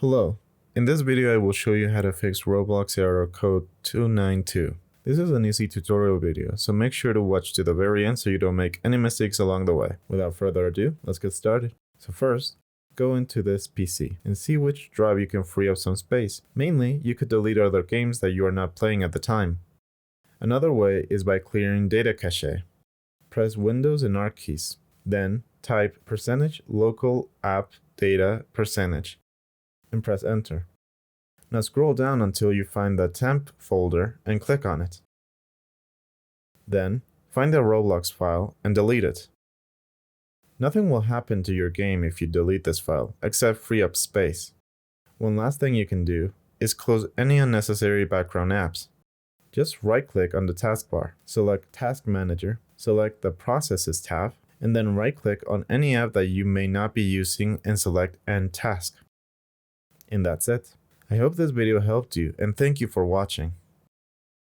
Hello, in this video I will show you how to fix Roblox error code 292. This is an easy tutorial video, so make sure to watch to the very end so you don't make any mistakes along the way. Without further ado, let's get started. So first, go into this PC and see which drive you can free up some space. Mainly, you could delete other games that you are not playing at the time. Another way is by clearing data cache. Press Windows and R keys, then type %local app data % and press enter. Now scroll down until you find the temp folder and click on it. Then find the Roblox file and delete it. Nothing will happen to your game if you delete this file, except free up space. One last thing you can do is close any unnecessary background apps. Just right-click on the taskbar, select Task Manager, select the Processes tab, and then right-click on any app that you may not be using and select End Task. And that's it. I hope this video helped you and thank you for watching.